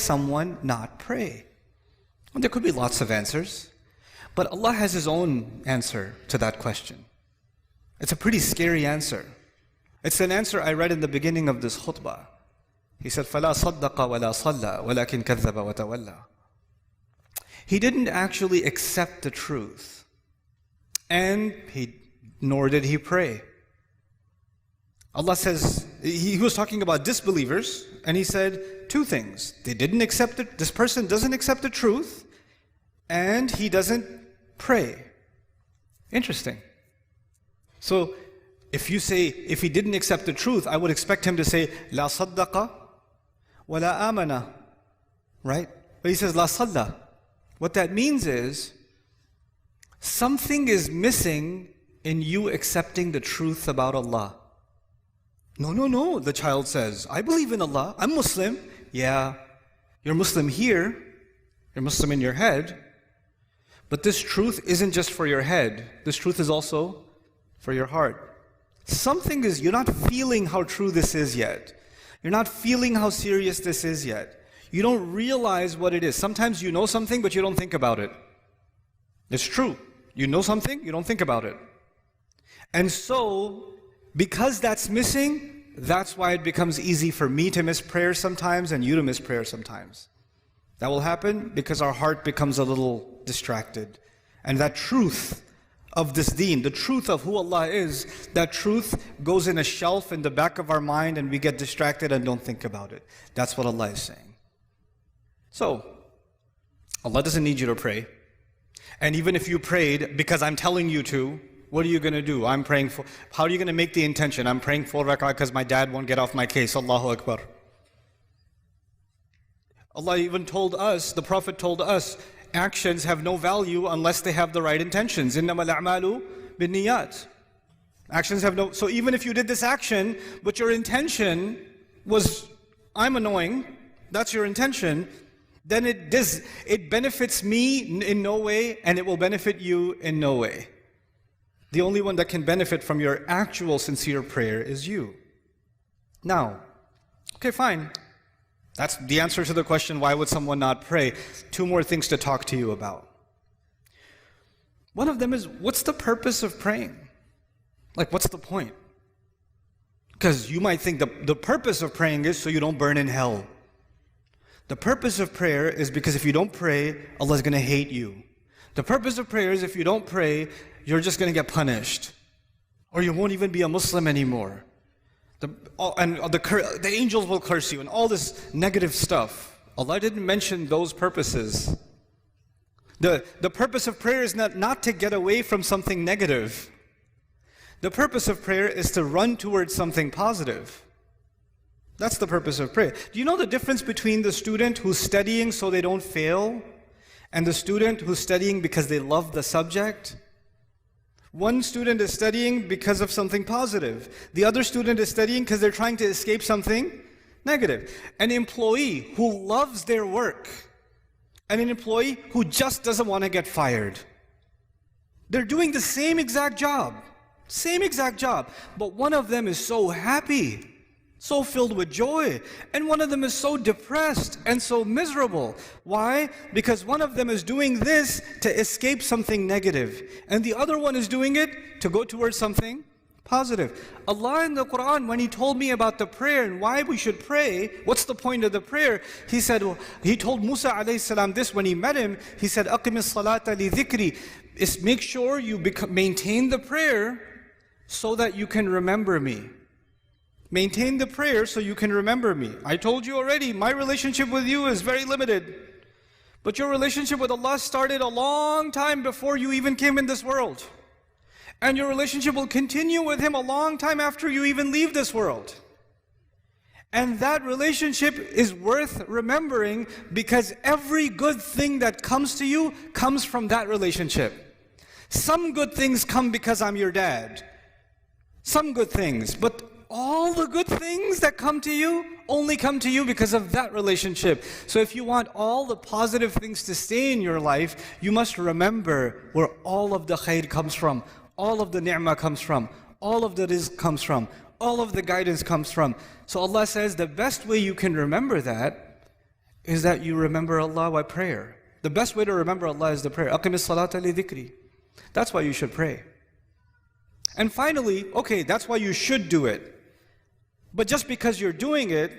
someone not pray? Well, there could be lots of answers, but Allah has His own answer to that question. It's a pretty scary answer. It's an answer I read in the beginning of this khutbah. He said, فَلَا صَدَّقَ وَلَا صَلَّى وَلَكِنْ كَذَّبَ وَتَوَلَّى. He didn't actually accept the truth, and nor did he pray. Allah says, He was talking about disbelievers, and He said two things. They didn't accept it. This person doesn't accept the truth, and he doesn't pray. Interesting. So, if you say, if he didn't accept the truth, I would expect him to say, La saddaqa wa la amana. Right? But he says, La salla. What that means is, something is missing in you accepting the truth about Allah. No, the child says, I believe in Allah, I'm Muslim. Yeah, you're Muslim here, you're Muslim in your head, but this truth isn't just for your head, this truth is also for your heart. Something is, you're not feeling how true this is yet. You're not feeling how serious this is yet. You don't realize what it is. Sometimes you know something, but you don't think about it. It's true. You know something, you don't think about it. And so, because that's missing, that's why it becomes easy for me to miss prayer sometimes and you to miss prayer sometimes. That will happen because our heart becomes a little distracted. And that truth of this deen, the truth of who Allah is, that truth goes in a shelf in the back of our mind and we get distracted and don't think about it. That's what Allah is saying. So, Allah doesn't need you to pray. And even if you prayed because I'm telling you to, what are you going to do? I'm praying for, how are you going to make the intention? I'm praying 4 rak'ah because my dad won't get off my case. Allahu Akbar. Allah even told us, the Prophet told us, actions have no value unless they have the right intentions. إِنَّمَا الْأَعْمَالُ بِالنِّيَّاتِ. Actions have no, so even if you did this action, but your intention was, I'm annoying, that's your intention, then it benefits me in no way, and it will benefit you in no way. The only one that can benefit from your actual sincere prayer is you. Now, okay, fine. That's the answer to the question, why would someone not pray? 2 more things to talk to you about. One of them is, what's the purpose of praying? Like, what's the point? Because you might think the purpose of praying is so you don't burn in hell. The purpose of prayer is because if you don't pray, Allah is going to hate you. The purpose of prayer is if you don't pray, you're just going to get punished. Or you won't even be a Muslim anymore. The angels will curse you and all this negative stuff. Allah didn't mention those purposes. The purpose of prayer is not to get away from something negative. The purpose of prayer is to run towards something positive. That's the purpose of prayer. Do you know the difference between the student who's studying so they don't fail and the student who's studying because they love the subject? One student is studying because of something positive. The other student is studying because they're trying to escape something negative. An employee who loves their work and an employee who just doesn't want to get fired. They're doing the same exact job, but one of them is so happy, so filled with joy, and one of them is so depressed and so miserable. Why? Because one of them is doing this to escape something negative, and the other one is doing it to go towards something positive. Allah in the Quran, when He told me about the prayer and why we should pray, what's the point of the prayer? He said, He told Musa alayhi salam this when he met him. He said, أَقِمِ الصَّلَاةَ لِذِكْرِ. Is make sure you maintain the prayer so that you can remember me. Maintain the prayer so you can remember me. I told you already, my relationship with you is very limited. But your relationship with Allah started a long time before you even came in this world. And your relationship will continue with Him a long time after you even leave this world. And that relationship is worth remembering because every good thing that comes to you comes from that relationship. Some good things come because I'm your dad. Some good things, but all the good things that come to you only come to you because of that relationship. So if you want all the positive things to stay in your life, you must remember where all of the khair comes from, all of the ni'mah comes from, all of the rizq comes from, all of the guidance comes from. So Allah says the best way you can remember that is that you remember Allah by prayer. The best way to remember Allah is the prayer. Aqimis salata li dhikri. That's why you should pray. And finally, okay, that's why you should do it. But just because you're doing it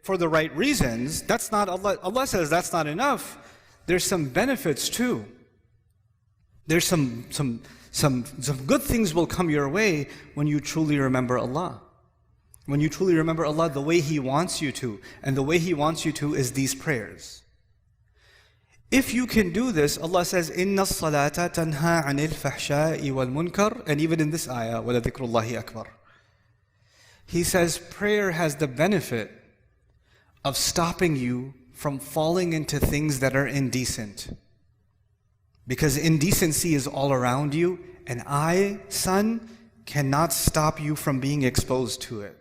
for the right reasons, that's not Allah. Allah says that's not enough. There's some benefits too. There's some good things will come your way when you truly remember Allah. When you truly remember Allah the way He wants you to. And the way He wants you to is these prayers. If you can do this, Allah says, إِنَّ الصَّلَاةَ تَنْهَى عَنِ الْفَحْشَاءِ وَالْمُنْكَرِ. And even in this ayah, وَلَذِكْرُ اللَّهِ أَكْبَرُ. He says prayer has the benefit of stopping you from falling into things that are indecent. Because indecency is all around you, and I, son, cannot stop you from being exposed to it.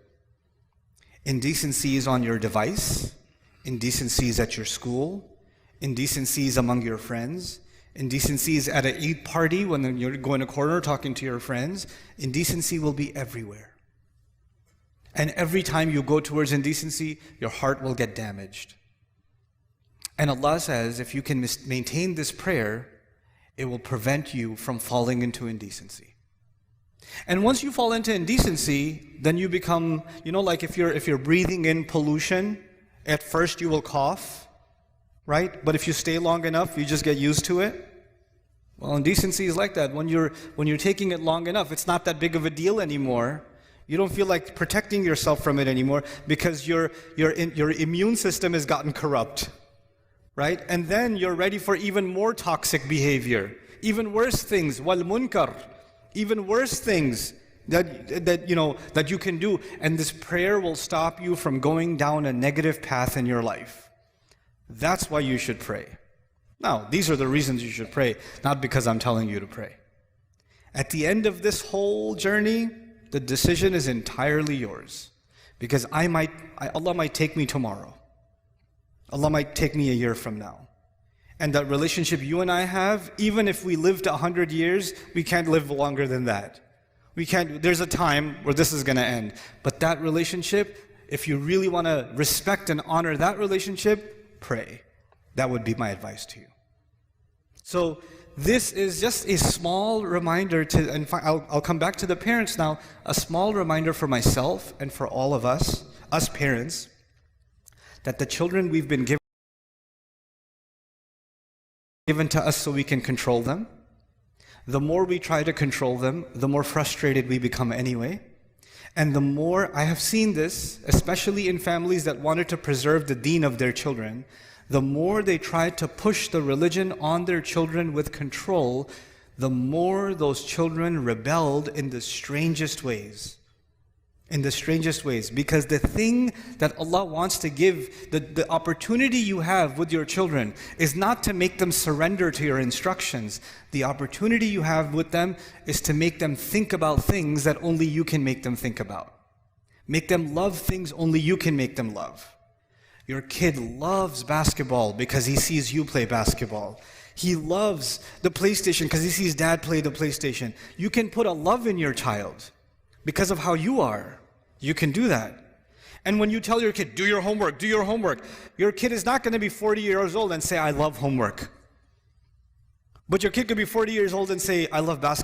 Indecency is on your device. Indecency is at your school. Indecency is among your friends. Indecency is at an Eid party when you're going to a corner talking to your friends. Indecency will be everywhere. And every time you go towards indecency, your heart will get damaged. And Allah says, if you can maintain this prayer, it will prevent you from falling into indecency. And once you fall into indecency, then you become, like if you're breathing in pollution, at first you will cough, right? But if you stay long enough, you just get used to it. Well, indecency is like that. When you're taking it long enough, it's not that big of a deal anymore. You don't feel like protecting yourself from it anymore because your immune system has gotten corrupt, right? And then you're ready for even more toxic behavior, even worse things, wal munkar, even worse things that you can do. And this prayer will stop you from going down a negative path in your life. That's why you should pray. Now, these are the reasons you should pray, not because I'm telling you to pray. At the end of this whole journey, the decision is entirely yours. Because Allah might take me tomorrow. Allah might take me a year from now. And that relationship you and I have, even if we lived 100 years, we can't live longer than that. There's a time where this is going to end. But that relationship, if you really want to respect and honor that relationship, pray. That would be my advice to you. So this is just a small reminder and I'll come back to the parents now, a small reminder for myself and for all of us parents, that the children we've been given to us so we can control them. The more we try to control them, the more frustrated we become anyway. And the more, I have seen this, especially in families that wanted to preserve the deen of their children, the more they tried to push the religion on their children with control, the more those children rebelled in the strangest ways. In the strangest ways. Because the thing that Allah wants to give, the opportunity you have with your children is not to make them surrender to your instructions. The opportunity you have with them is to make them think about things that only you can make them think about. Make them love things only you can make them love. Your kid loves basketball because he sees you play basketball. He loves the PlayStation because he sees dad play the PlayStation. You can put a love in your child because of how you are. You can do that. And when you tell your kid, do your homework, your kid is not going to be 40 years old and say, I love homework. But your kid could be 40 years old and say, I love basketball.